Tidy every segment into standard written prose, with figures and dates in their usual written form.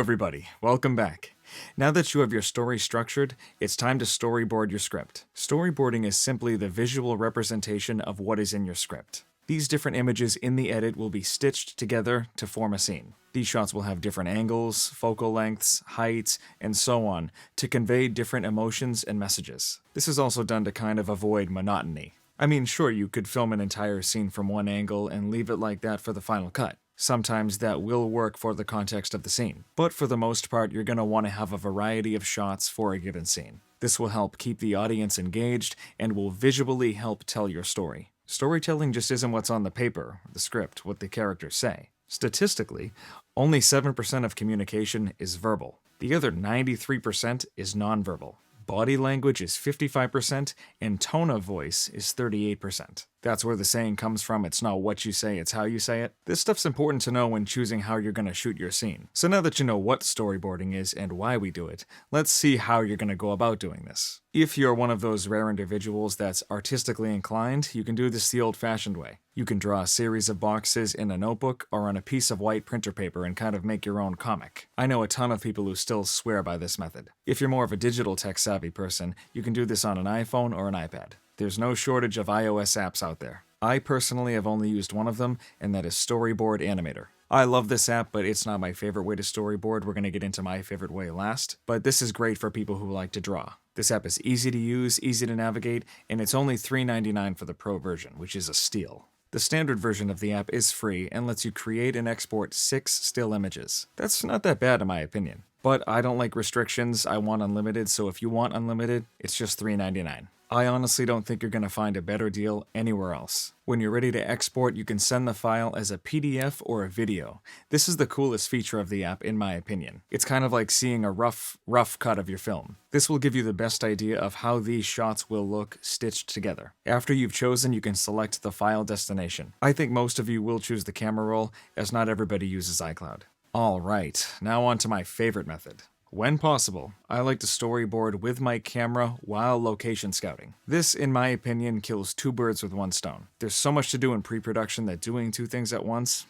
everybody, welcome back. Now that you have your story structured, it's time to storyboard your script. Storyboarding is simply the visual representation of what is in your script. These different images in the edit will be stitched together to form a scene. These shots will have different angles, focal lengths, heights, and so on to convey different emotions and messages. This is also done to kind of avoid monotony. I mean, sure, you could film an entire scene from one angle and leave it like that for the final cut. Sometimes that will work for the context of the scene, but for the most part, you're going to want to have a variety of shots for a given scene. This will help keep the audience engaged and will visually help tell your story. Storytelling just isn't what's on the paper, the script, what the characters say. Statistically, only 7% of communication is verbal. The other 93% is nonverbal. Body language is 55%, and tone of voice is 38%. That's where the saying comes from, it's not what you say, it's how you say it. This stuff's important to know when choosing how you're going to shoot your scene. So now that you know what storyboarding is and why we do it, let's see how you're going to go about doing this. If you're one of those rare individuals that's artistically inclined, you can do this the old-fashioned way. You can draw a series of boxes in a notebook or on a piece of white printer paper and kind of make your own comic. I know a ton of people who still swear by this method. If you're more of a digital tech-savvy person, you can do this on an iPhone or an iPad. There's no shortage of iOS apps out there. I personally have only used one of them, and that is Storyboard Animator. I love this app, but it's not my favorite way to storyboard. We're going to get into my favorite way last, but this is great for people who like to draw. This app is easy to use, easy to navigate, and it's only $3.99 for the Pro version, which is a steal. The standard version of the app is free and lets you create and export 6 still images. That's not that bad in my opinion. But I don't like restrictions, I want unlimited, so if you want unlimited, it's just $3.99. I honestly don't think you're going to find a better deal anywhere else. When you're ready to export, you can send the file as a PDF or a video. This is the coolest feature of the app in my opinion. It's kind of like seeing a rough cut of your film. This will give you the best idea of how these shots will look stitched together. After you've chosen, you can select the file destination. I think most of you will choose the camera roll, as not everybody uses iCloud. Alright, now on to my favorite method. When possible, I like to storyboard with my camera while location scouting. This, in my opinion, kills 2 birds with 1 stone. There's so much to do in pre-production that doing 2 things at once...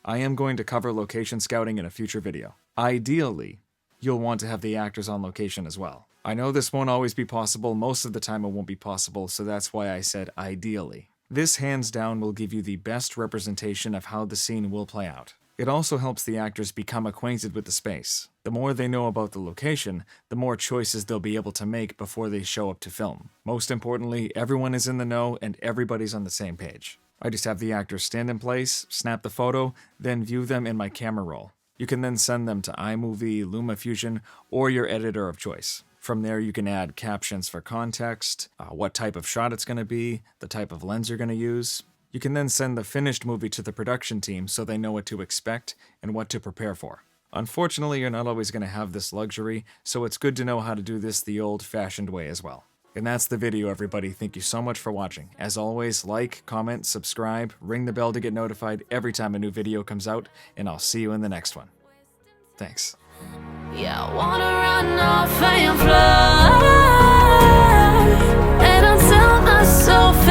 I am going to cover location scouting in a future video. Ideally, you'll want to have the actors on location as well. I know this won't always be possible, most of the time it won't be possible, so that's why I said ideally. This hands down will give you the best representation of how the scene will play out. It also helps the actors become acquainted with the space. The more they know about the location, the more choices they'll be able to make before they show up to film. Most importantly, everyone is in the know and everybody's on the same page. I just have the actors stand in place, snap the photo, then view them in my camera roll. You can then send them to iMovie, LumaFusion, or your editor of choice. From there, you can add captions for context, what type of shot it's going to be, the type of lens you're going to use. You can then send the finished movie to the production team so they know what to expect and what to prepare for. Unfortunately, you're not always going to have this luxury, so it's good to know how to do this the old-fashioned way as well. And that's the video, everybody. Thank you so much for watching. As always, like, comment, subscribe, ring the bell to get notified every time a new video comes out, and I'll see you in the next one. Thanks. Yeah, I wanna run off and fly, and I'll tell myself